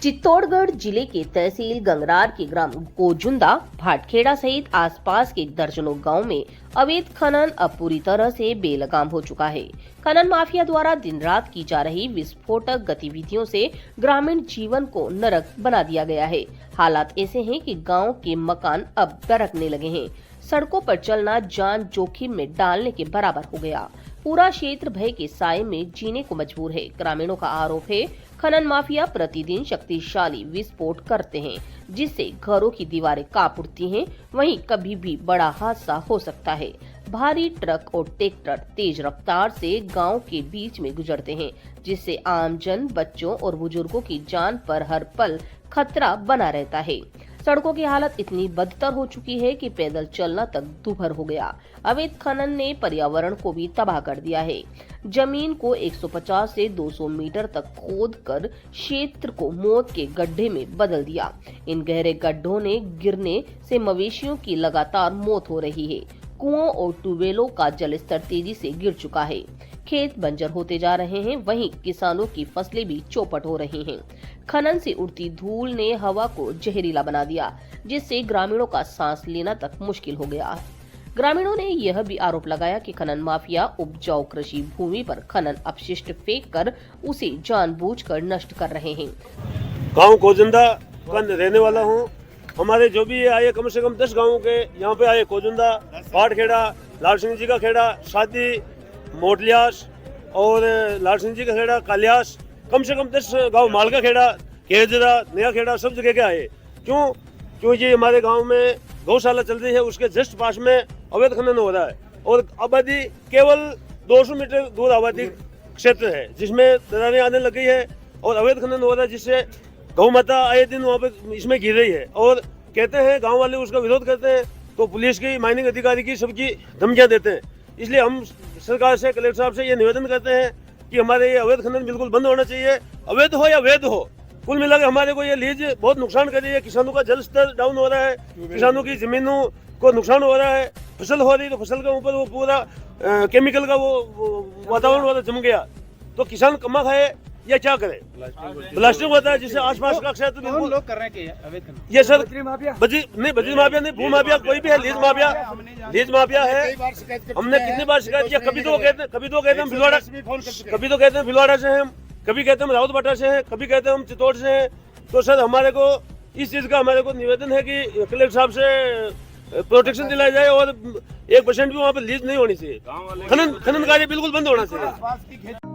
चित्तौड़गढ़ जिले के तहसील गंगरार के ग्राम कोजुंदा, भाटखेड़ा सहित आसपास के दर्जनों गांव में अवैध खनन अब पूरी तरह से बेलगाम हो चुका है। खनन माफिया द्वारा दिन रात की जा रही विस्फोटक गतिविधियों से ग्रामीण जीवन को नरक बना दिया गया है। हालात ऐसे हैं कि गांव के मकान अब दरकने लगे हैं। सड़कों पर चलना जान जोखिम में डालने के बराबर हो गया। पूरा क्षेत्र भय के साए में जीने को मजबूर है। ग्रामीणों का आरोप है, खनन माफिया प्रतिदिन शक्तिशाली विस्फोट करते हैं, जिससे घरों की दीवारें कांप उठती हैं। वहीं कभी भी बड़ा हादसा हो सकता है। भारी ट्रक और ट्रैक्टर तेज रफ्तार से गांव के बीच में गुजरते हैं, जिससे आमजन, बच्चों और बुजुर्गों की जान पर हर पल खतरा बना रहता है। सड़कों की हालत इतनी बदतर हो चुकी है कि पैदल चलना तक दूभर हो गया। अवैध खनन ने पर्यावरण को भी तबाह कर दिया है। जमीन को 150 से 200 मीटर तक खोद कर क्षेत्र को मौत के गड्ढे में बदल दिया। इन गहरे गड्ढों ने गिरने से मवेशियों की लगातार मौत हो रही है। कुओं और ट्यूबवेलों का जलस्तर तेजी से गिर चुका है। खेत बंजर होते जा रहे हैं, वहीं किसानों की फसलें भी चौपट हो रही हैं। खनन से उड़ती धूल ने हवा को जहरीला बना दिया, जिससे ग्रामीणों का सांस लेना तक मुश्किल हो गया। ग्रामीणों ने यह भी आरोप लगाया कि खनन माफिया उपजाऊ कृषि भूमि पर खनन अपशिष्ट फेंक कर उसे जानबूझकर नष्ट कर रहे हैं। गाँव कोजुंदा का रहने वाला हूँ। हमारे जो भी आए कम से कम 10 गाँव के यहाँ पे आए। कोजुंदा, भाटखेड़ा, लाल सिंह जी का खेड़ा, शादी, मोटलियास और लाल सिंह जी का खेड़ा, कालियास, कम से कम 10 गांव, माल का खेड़ा, केजरा, नया खेड़ा, सब जगह के आए। क्योंकि हमारे गांव में गौशाला चल रही है, उसके जस्ट पास में अवैध खनन हो रहा है और आबादी केवल 200 मीटर दूर आबादी क्षेत्र है, जिसमें दरारें आने लग गई है और अवैध खनन हो रहा है, जिससे गौ माता आए दिन वहाँ पे इसमें गिर रही है। और कहते हैं गाँव वाले उसका विरोध करते हैं तो पुलिस की, माइनिंग अधिकारी की, सबकी धमकियाँ देते हैं। इसलिए हम सरकार से, कलेक्टर साहब से ये निवेदन करते हैं कि हमारे ये अवैध खनन बिल्कुल बंद होना चाहिए। अवैध हो या वैध हो, कुल मिलाकर हमारे को ये लीज बहुत नुकसान कर रही है। किसानों का जल स्तर डाउन हो रहा है, किसानों की जमीनों को नुकसान हो रहा है। फसल हो रही तो फसल के ऊपर वो पूरा केमिकल का वो वातावरण वाला जम गया, तो किसान कमा खाए या क्या करे। प्लास्टिक होता है, जिससे आसपास का क्षेत्र बिल्कुल लोग कर रहे हैं ये सर बजरी माफिया नहीं, भू माफिया कोई भी है, लीज माफिया है। हमने कितनी बार शिकायत किया। कभी तो कहते हैं भिलवाड़ा, कभी तो कहते हैं भिलवाड़ा से हैं, कभी कहते हैं राउत बाटा से हैं, कभी कहते हैं हम चित्तौड़ से हैं। तो सर हमारे को इस चीज का हमारे को निवेदन है कि कलेक्टर साहब से प्रोटेक्शन दिलाया जाए और 1% भी वहाँ पे लीज नहीं होनी चाहिए। खनन कार्य बिल्कुल बंद होना चाहिए।